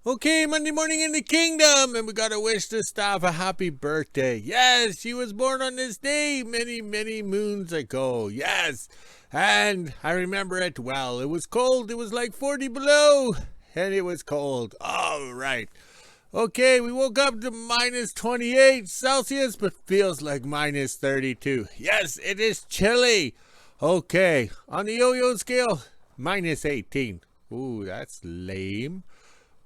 Okay, Monday morning in the kingdom, and we gotta wish the staff a happy birthday. Yes, she was born on this day many, many moons ago. Yes, and I remember it well. It was cold, it was like 40 below, and it was cold. All right. Okay, we woke up to minus 28 Celsius, but feels like minus 32. Yes, it is chilly. Okay, on the yo-yo scale, minus 18. Ooh, that's lame,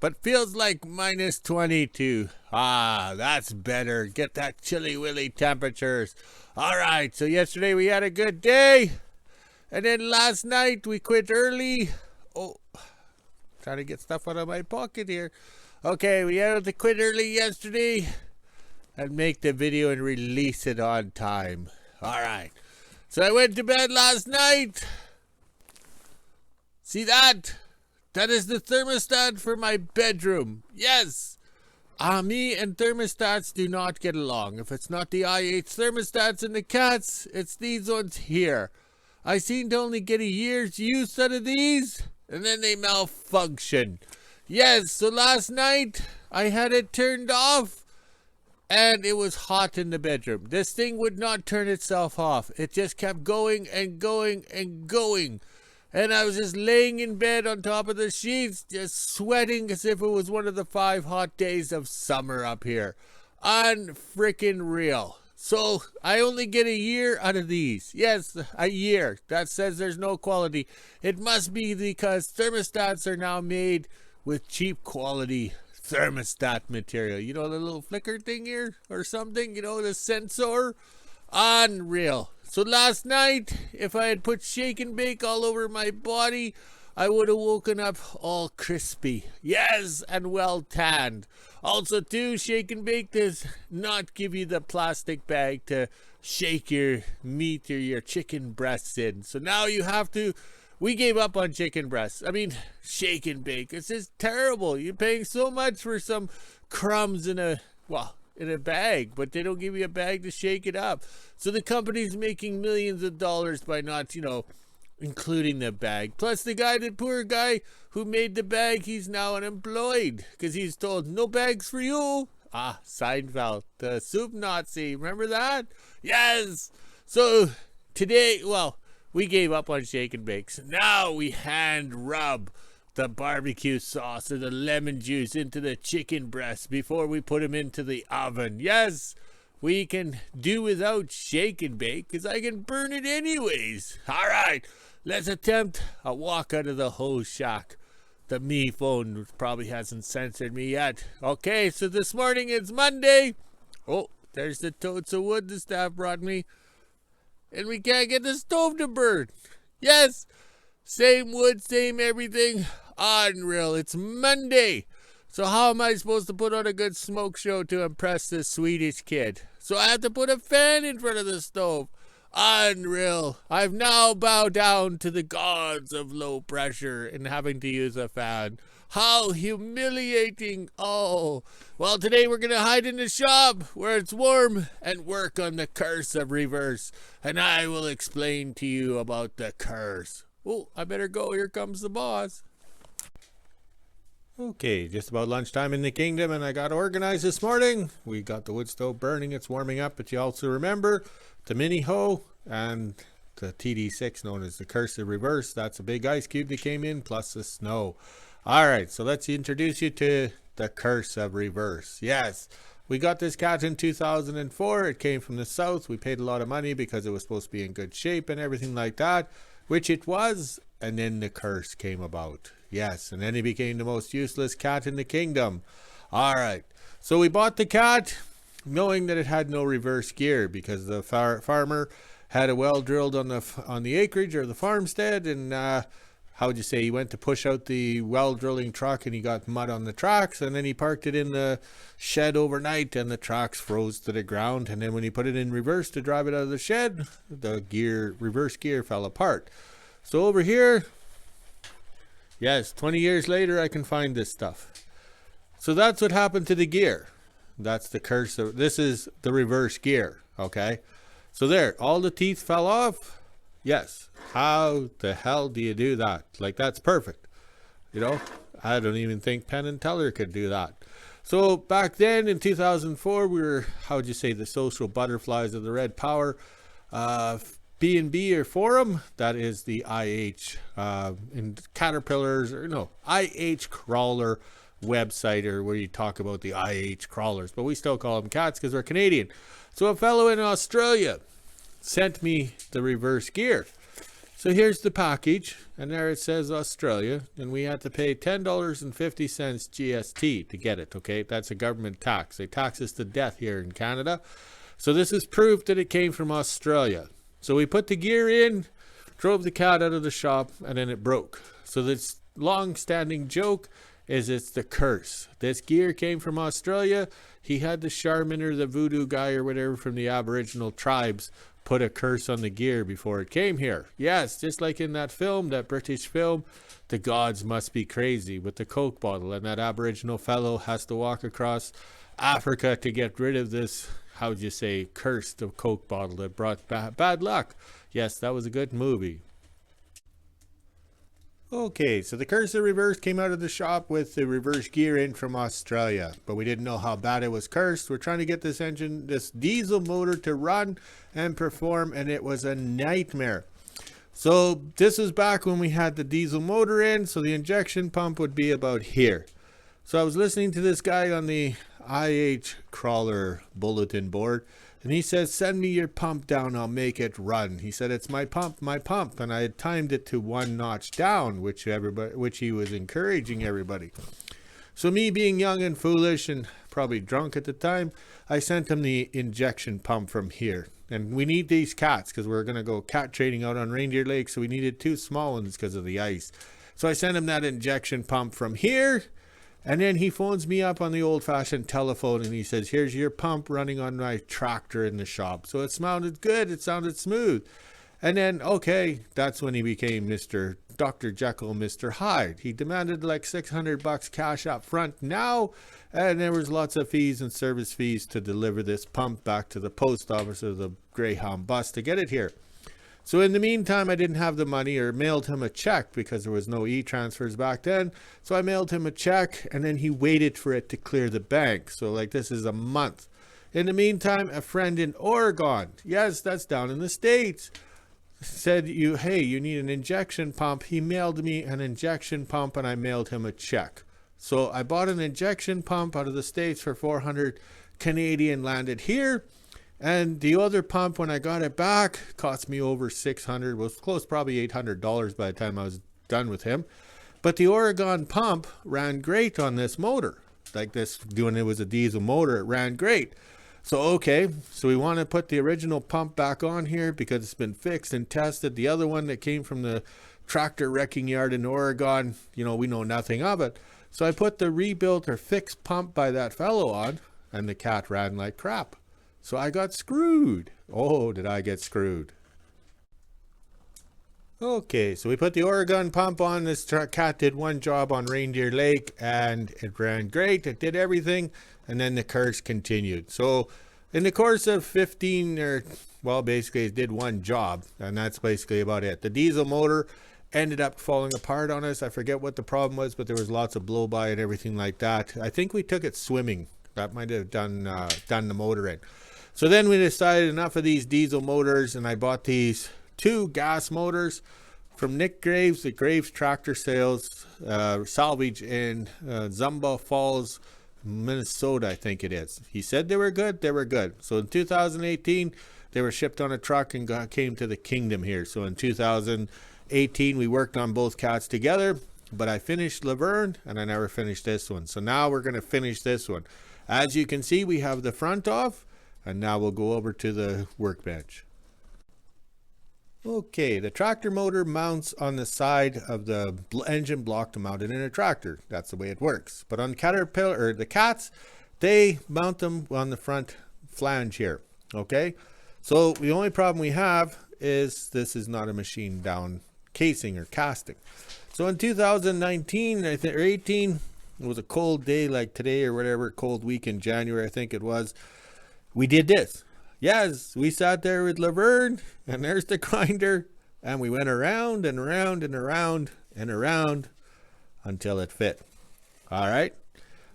but feels like minus 22. Ah, that's better. Get that chilly willy temperatures. All right, so yesterday we had a good day, and then last night we quit early. Oh, trying to get stuff out of my pocket here. Okay, we had to quit early yesterday and make the video and release it on time. All right, so I went to bed last night. See that? That is the thermostat for my bedroom. Yes. Me and thermostats do not get along. If it's not the IH thermostats and the cats, it's these ones here. I seem to only get a year's use out of these, and then they malfunction. Yes, so last night I had it turned off, and it was hot in the bedroom. This thing would not turn itself off. It just kept going and going and going. And I was just laying in bed on top of the sheets, just sweating as if it was one of the 5 hot days of summer up here. Unfreaking real. So I only get a year out of these. Yes, a year. That says there's no quality. It must be because thermostats are now made with cheap quality thermostat material. You know, the little flicker thing here or something, you know, the sensor. Unreal. So last night, if I had put shake and bake all over my body, I would have woken up all crispy. Yes, and well tanned. Also, too, shake and bake does not give you the plastic bag to shake your meat or your chicken breasts in. So now you have to. We gave up on chicken breasts. I mean, shake and bake. It's just terrible. You're paying so much for some crumbs in a bag, but they don't give you a bag to shake it up. So the company's making millions of dollars by not, including the bag. Plus the poor guy who made the bag, he's now unemployed because he's told no bags for you. Ah, Seinfeld, the soup Nazi. Remember that? Yes. So today, we gave up on shake and bakes. Now we hand rub the barbecue sauce or the lemon juice into the chicken breast before we put them into the oven. Yes, we can do without shake and bake because I can burn it anyways. All right, let's attempt a walk out of the hose shack. The me phone probably hasn't censored me yet. Okay, so this morning it's Monday. Oh, there's the totes of wood the staff brought me. And we can't get the stove to burn. Yes, same wood, same everything. Unreal. It's Monday. So how am I supposed to put on a good smoke show to impress this Swedish kid? So I have to put a fan in front of the stove. Unreal. I've now bowed down to the gods of low pressure and having to use a fan. How humiliating. Oh, well, today we're going to hide in the shop where it's warm and work on the curse of reverse. And I will explain to you about the curse. Oh, I better go. Here comes the boss. Okay, just about lunchtime in the kingdom, and I got organized this morning. We got the wood stove burning. It's warming up, but you also remember the mini hoe and the TD6 known as the curse of reverse. That's a big ice cube that came in plus the snow. All right, so let's introduce you to the curse of reverse. Yes, we got this cat in 2004. It came from the south. We paid a lot of money because it was supposed to be in good shape and everything like that, which it was, and then the curse came about. Yes, and then he became the most useless cat in the kingdom. All right, so we bought the cat knowing that it had no reverse gear because the farmer had a well drilled on the acreage or the farmstead, and how would you say, he went to push out the well drilling truck and he got mud on the tracks, and then he parked it in the shed overnight and the tracks froze to the ground, and then when he put it in reverse to drive it out of the shed, the reverse gear fell apart. So over here, yes, 20 years later I can find this stuff. So that's what happened to the gear. That's the curse of, this is the reverse gear. Okay, so there, all the teeth fell off. Yes, how the hell do you do that? Like, that's perfect. I don't even think Penn and Teller could do that. So back then in 2004, we were, how would you say, the social butterflies of the Red Power. B&B or Forum, that is the IH in Caterpillars, or no, IH Crawler website, or where you talk about the IH crawlers, but we still call them cats because we're Canadian. So a fellow in Australia sent me the reverse gear. So here's the package, and there it says Australia, and we had to pay $10.50 GST to get it, okay? That's a government tax. They tax us to death here in Canada. So this is proof that it came from Australia. So we put the gear in, drove the cat out of the shop, and then it broke. So this long-standing joke is it's the curse. This gear came from Australia. He had the shaman or the voodoo guy or whatever from the Aboriginal tribes put a curse on the gear before it came here. Yes, just like in that film, that British film, The Gods Must Be Crazy, with the Coke bottle, and that Aboriginal fellow has to walk across Africa to get rid of this, how would you say, cursed Coke bottle that brought bad luck. Yes, that was a good movie. Okay, so the Cursor Reverse came out of the shop with the reverse gear in from Australia, but we didn't know how bad it was cursed. We're trying to get this engine, this diesel motor, to run and perform, and it was a nightmare. So this is back when we had the diesel motor in, so the injection pump would be about here. So I was listening to this guy on the IH Crawler bulletin board, and he says, send me your pump down, I'll make it run. He said, it's my pump, and I had timed it to 1 notch down, which he was encouraging everybody. So me being young and foolish and probably drunk at the time, I sent him the injection pump from here. And we need these cats because we're going to go cat trading out on Reindeer Lake, so we needed 2 small ones because of the ice. So I sent him that injection pump from here. And then he phones me up on the old-fashioned telephone, and he says, here's your pump running on my tractor in the shop. So it sounded good. It sounded smooth. And then, okay, that's when he became Mr. Dr. Jekyll, Mr. Hyde. He demanded like $600 cash up front now, and there was lots of fees and service fees to deliver this pump back to the post office or the Greyhound bus to get it here. So in the meantime, I didn't have the money, or mailed him a check because there was no e-transfers back then. So I mailed him a check, and then he waited for it to clear the bank. So like this is a month. In the meantime, a friend in Oregon, yes, that's down in the States, said, hey, you need an injection pump. He mailed me an injection pump, and I mailed him a check. So I bought an injection pump out of the States for 400 Canadian, landed here. And the other pump, when I got it back, cost me over $600, was close, probably $800 by the time I was done with him. But the Oregon pump ran great on this motor. Like this, when it was a diesel motor, it ran great. So, okay, so we want to put the original pump back on here because it's been fixed and tested. The other one that came from the tractor wrecking yard in Oregon, we know nothing of it. So I put the rebuilt or fixed pump by that fellow on, and the cat ran like crap. So I got screwed. Oh, did I get screwed? Okay, so we put the Oregon pump on. This cat did one job on Reindeer Lake, and it ran great. It did everything, and then the curse continued. So in the course of 15, basically it did one job, and that's basically about it. The diesel motor ended up falling apart on us. I forget what the problem was, but there was lots of blow-by and everything like that. I think we took it swimming. That might have done the motor in. So then we decided enough of these diesel motors, and I bought these 2 gas motors from Nick Graves at Graves Tractor Sales, salvage in Zumba Falls, Minnesota, I think it is. He said they were good. They were good. So in 2018, they were shipped on a truck and came to the kingdom here. So in 2018, we worked on both cats together, but I finished Laverne, and I never finished this one. So now we're going to finish this one. As you can see, we have the front off. And now we'll go over to the workbench. Okay, the tractor motor mounts on the side of the engine block to mount it in a tractor. That's the way it works. But on Caterpillar, or the cats, they mount them on the front flange here. Okay, so the only problem we have is this is not a machine down casing or casting. So in 2019, I think, or 18, it was a cold day like today or whatever, cold week in January, I think it was. We did this. Yes, we sat there with Laverne, and there's the grinder, and we went around and around and around and around until it fit. All right.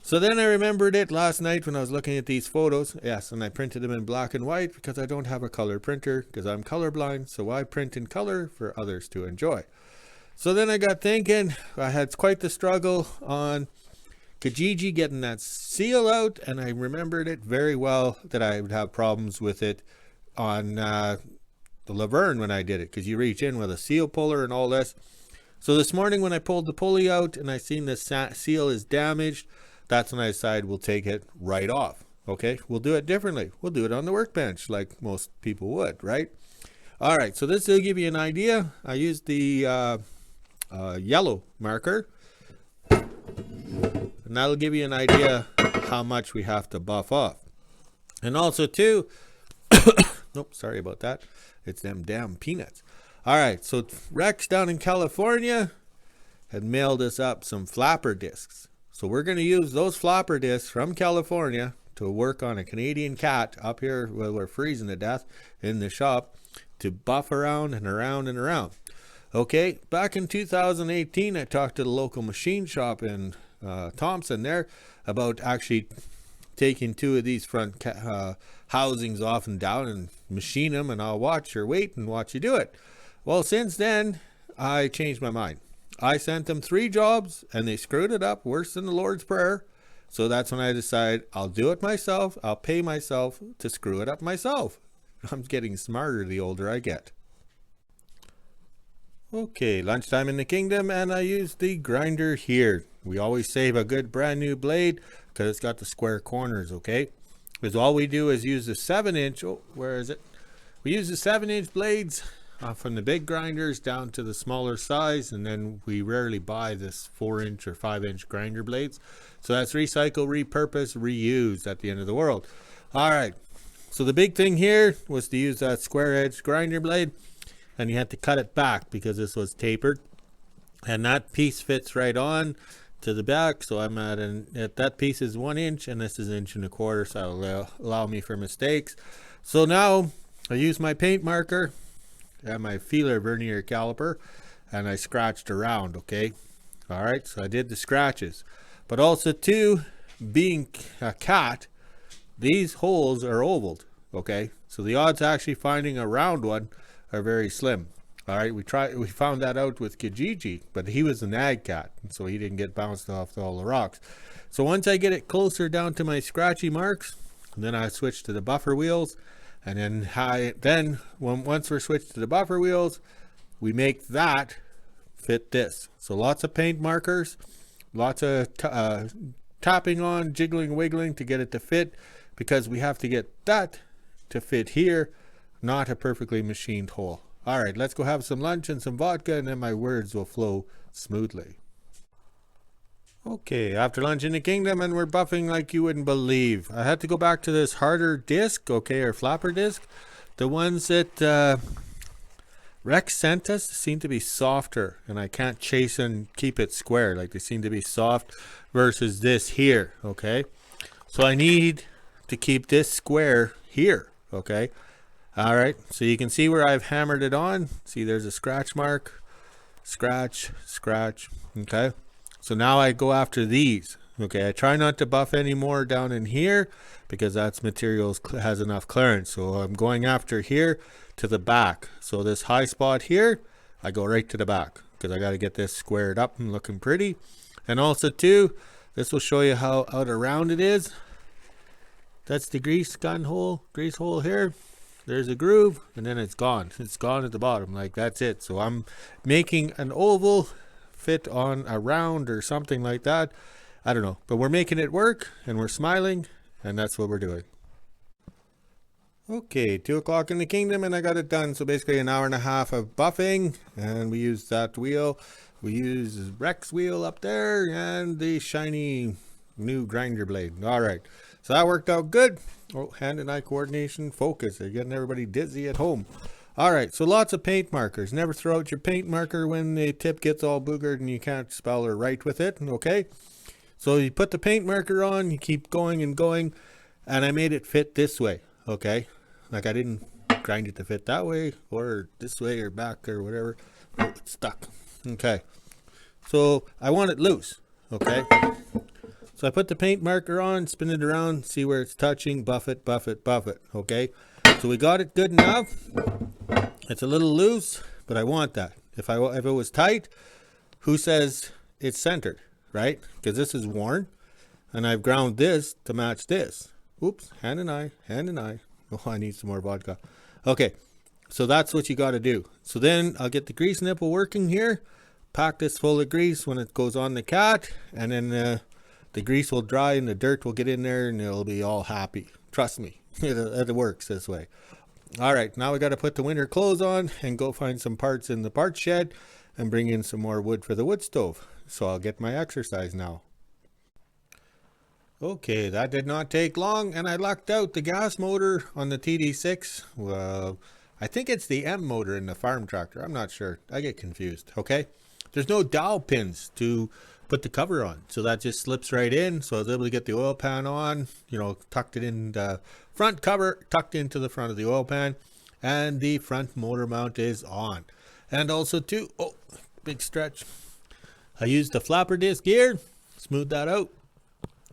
So then I remembered it last night when I was looking at these photos. Yes, and I printed them in black and white because I don't have a color printer because I'm colorblind. So I print in color for others to enjoy. So then I got thinking, I had quite the struggle on Kijiji getting that seal out, and I remembered it very well that I would have problems with it on the Laverne when I did it, because you reach in with a seal puller and all this. So this morning when I pulled the pulley out and I seen the seal is damaged, that's when I decided we'll take it right off. Okay, we'll do it differently. We'll do it on the workbench like most people would, right? All right, so this will give you an idea. I used the yellow marker, and that'll give you an idea how much we have to buff off. And also too, nope, sorry about that. It's them damn peanuts. All right, so Rex down in California had mailed us up some flapper discs. So we're going to use those flapper discs from California to work on a Canadian cat up here where we're freezing to death in the shop to buff around and around and around. Okay, back in 2018, I talked to the local machine shop in Thompson there about actually taking two of these front housings off and down and machine them, and I'll watch or wait and watch you do it. Well, since then, I changed my mind. I sent them 3 jobs and they screwed it up worse than the Lord's Prayer. So that's when I decided I'll do it myself. I'll pay myself to screw it up myself. I'm getting smarter the older I get. Okay, lunchtime in the kingdom, and I used the grinder here. We always save a good brand new blade because it's got the square corners, okay? Because all we do is use the 7-inch, oh, where is it? We use the 7-inch blades from the big grinders down to the smaller size, and then we rarely buy this 4-inch or 5-inch grinder blades. So that's recycle, repurpose, reuse at the end of the world. All right, so the big thing here was to use that square edge grinder blade, and you had to cut it back because this was tapered, and that piece fits right on to the back. So I'm at that piece is 1 inch and this is 1.25 inches, so that'll allow me for mistakes. So now I use my paint marker and my feeler vernier caliper and I scratched around. Okay, all right, so I did the scratches, but also too, being a cat, these holes are ovaled. Okay, so the odds actually finding a round one are very slim. All right, we found that out with Kijiji, but he was an ag cat, so he didn't get bounced off all the rocks. So once I get it closer down to my scratchy marks, then I switch to the buffer wheels, and then once we're switched to the buffer wheels, we make that fit this. So lots of paint markers, lots of tapping on, jiggling, wiggling to get it to fit, because we have to get that to fit here, not a perfectly machined hole. All right, let's go have some lunch and some vodka, and then my words will flow smoothly. Okay, after lunch in the kingdom, and we're buffing like you wouldn't believe. I had to go back to this harder disc, okay, or flapper disc. The ones that Rex sent us seem to be softer, and I can't chase and keep it square. Like, they seem to be soft versus this here, okay? So I need to keep this square here, okay? All right, so you can see where I've hammered it on. See, there's a scratch mark, scratch, scratch, okay? So now I go after these, okay? I try not to buff any more down in here because that's materials has enough clearance. So I'm going after here to the back. So this high spot here, I go right to the back because I got to get this squared up and looking pretty. And also too, this will show you how out around it is. That's the grease hole here. There's a groove, and then it's gone. It's gone at the bottom, like that's it. So I'm making an oval fit on a round or something like that. I don't know, but we're making it work, and we're smiling, and that's what we're doing. Okay, 2 o'clock in the kingdom, and I got it done. So basically an hour and a half of buffing, and we used that wheel. We used Rex wheel up there, and the shiny new grinder blade. All right, so that worked out good. Oh, hand and eye coordination, focus. They're getting everybody dizzy at home. All right, so lots of paint markers. Never throw out your paint marker when the tip gets all boogered and you can't spell or write with it, okay? So you put the paint marker on, you keep going and going, and I made it fit this way, okay? Like I didn't grind it to fit that way or this way or back or whatever. Oh, it's stuck. Okay. So I want it loose, okay? So I put the paint marker on, spin it around, see where it's touching, buff it, okay? So we got it good enough. It's a little loose, but I want that. If it was tight, who says it's centered, right? Because this is worn, and I've ground this to match this. Oops, hand and eye. Oh, I need some more vodka. Okay, so that's what you got to do. So then I'll get the grease nipple working here, pack this full of grease when it goes on the cat, and then the grease will dry and the dirt will get in there and it'll be all happy. Trust me, it works this way. All right, now we got to put the winter clothes on and go find some parts in the parts shed and bring in some more wood for the wood stove. So I'll get my exercise now. Okay, that did not take long, and I lucked out. The gas motor on the TD6. Well, I think it's the M motor in the farm tractor. I'm not sure. I get confused. Okay, there's no dowel pins to put the cover on, so that just slips right in. So I was able to get the oil pan on, tucked it in the front cover, tucked into the front of the oil pan, and the front motor mount is on. And also too, oh, big stretch, I used the flapper disc here, smooth that out.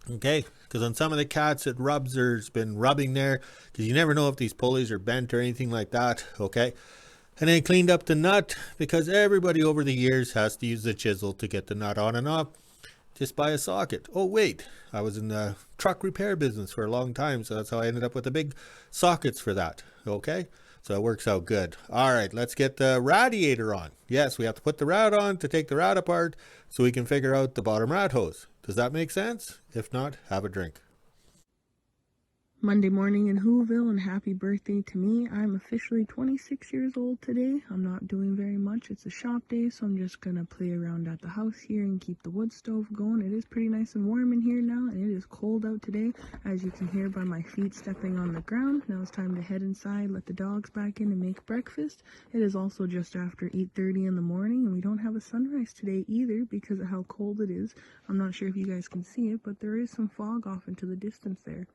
Okay, because on some of the cats it rubs, or it's been rubbing there, because you never know if these pulleys are bent or anything like that. Okay, and then cleaned up the nut, because everybody over the years has to use the chisel to get the nut on and off just by a socket. Oh wait, I was in the truck repair business for a long time, so that's how I ended up with the big sockets for that. Okay, so it works out good. All right, let's get the radiator on. Yes, we have to put the rad on to take the rad apart so we can figure out the bottom rad hose. Does that make sense? If not, have a drink. Monday morning in WHO-ville, and happy birthday to me. I'm officially 26 years old today. I'm not doing very much. It's a shop day, so I'm just gonna play around at the house here and keep the wood stove going. It is pretty nice and warm in here now, and it is cold out today, as you can hear by my feet stepping on the ground. Now it's time to head inside, let the dogs back in and make breakfast. It is also just after 8:30 in the morning, and we don't have a sunrise today either because of how cold it is. I'm not sure if you guys can see it, but there is some fog off into the distance there.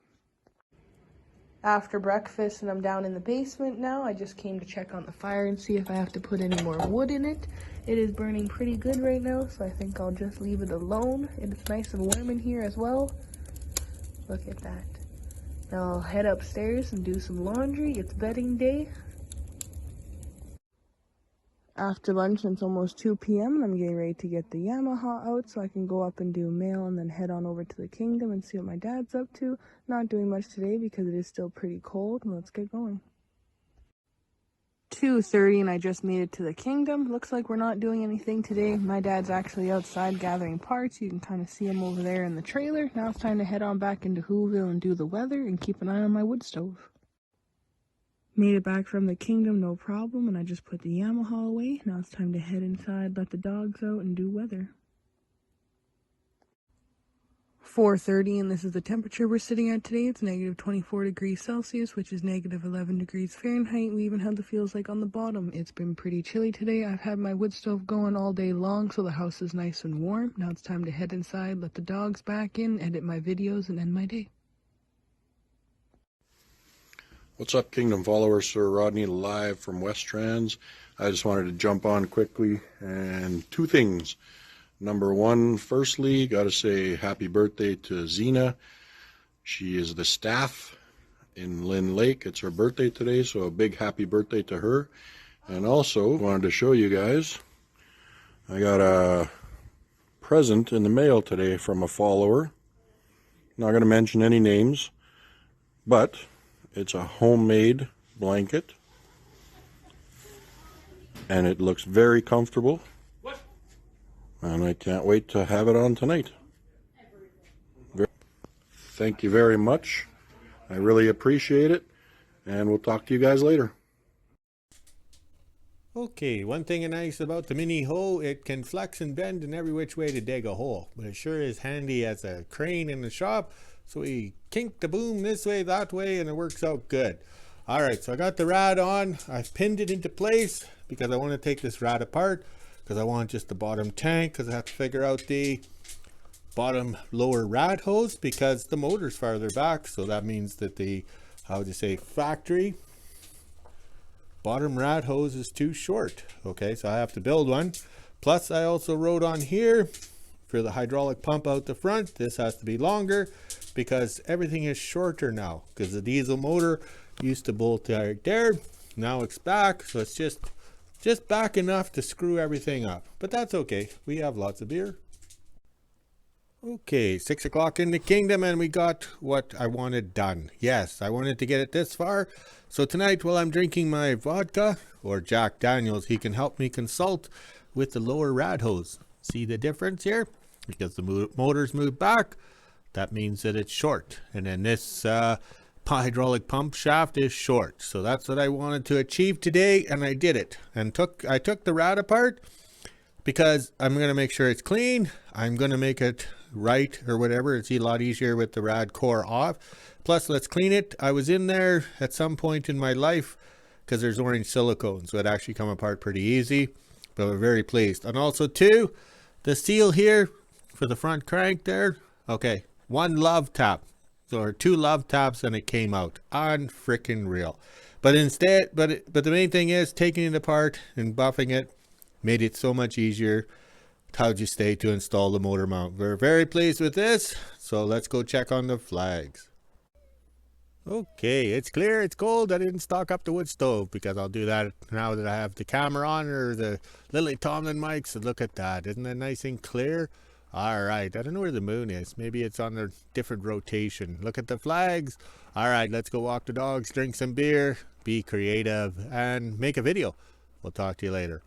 After breakfast, and I'm down in the basement now. I just came to check on the fire and see if I have to put any more wood in it. It is burning pretty good right now, so I think I'll just leave it alone. It's nice and warm in here as well. Look at that. Now I'll head upstairs and do some laundry. It's bedding day. After lunch, it's almost 2 p.m. and I'm getting ready to get the Yamaha out so I can go up and do mail and then head on over to the kingdom and see what my dad's up to. Not doing much today because it is still pretty cold. Let's get going. 2:30 and I just made it to the kingdom. Looks like we're not doing anything today. My dad's actually outside gathering parts. You can kind of see him over there in the trailer. Now it's time to head on back into WHO-ville and do the weather and keep an eye on my wood stove. Made it back from the kingdom, no problem, and I just put the Yamaha away. Now it's time to head inside, let the dogs out, and do weather. 4:30, and this is the temperature we're sitting at today. It's negative 24 degrees Celsius, which is negative 11 degrees Fahrenheit. We even had the feels like on the bottom. It's been pretty chilly today. I've had my wood stove going all day long, so the house is nice and warm. Now it's time to head inside, let the dogs back in, edit my videos, and end my day. What's up, Kingdom followers? Sir Rodney live from West Trans. I just wanted to jump on quickly, and two things. Number one, firstly, got to say happy birthday to Zena. She is the staff in Lynn Lake. It's her birthday today, so a big happy birthday to her. And also, wanted to show you guys, I got a present in the mail today from a follower. Not going to mention any names, but it's a homemade blanket, and it looks very comfortable, and I can't wait to have it on tonight. Thank you very much. I really appreciate it, and we'll talk to you guys later. Okay, one thing nice about the mini hoe, it can flex and bend in every which way to dig a hole, but it sure is handy as a crane in the shop. So we kink the boom this way, that way, and it works out good. All right, so I got the rad on. I've pinned it into place because I want to take this rad apart because I want just the bottom tank, because I have to figure out the bottom lower rad hose because the motor's farther back. So that means that the, how would you say, factory bottom rad hose is too short. Okay, so I have to build one. Plus I also wrote on here for the hydraulic pump out the front, this has to be longer because everything is shorter now, because the diesel motor used to bolt right there. Now it's back, so it's just back enough to screw everything up, but that's okay. We have lots of beer. Okay, 6 o'clock in the kingdom, and we got what I wanted done. Yes, I wanted to get it this far. So tonight, while I'm drinking my vodka or Jack Daniels, he can help me consult with the lower rad hose. See the difference here? Because the motor's moved back, that means that it's short. And then this hydraulic pump shaft is short. So that's what I wanted to achieve today, and I did it. And I took the rad apart because I'm going to make sure it's clean. I'm going to make it right or whatever. It's a lot easier with the rad core off. Plus, let's clean it. I was in there at some point in my life because there's orange silicone, so it actually come apart pretty easy. But we're very pleased. And also too, the seal here for the front crank there. Okay, one love tap. Or 2 love taps and it came out. Unfreaking real. But instead, but the main thing is taking it apart and buffing it made it so much easier. How'd you stay to install the motor mount? We're very pleased with this. So let's go check on the flags. Okay, it's clear, it's cold. I didn't stock up the wood stove because I'll do that now that I have the camera on or the Lily Tomlin mic. So look at that. Isn't that nice and clear? All right, I don't know where the moon is. Maybe it's on a different rotation. Look at the flags. All right, let's go walk the dogs, drink some beer, be creative, and make a video. We'll talk to you later.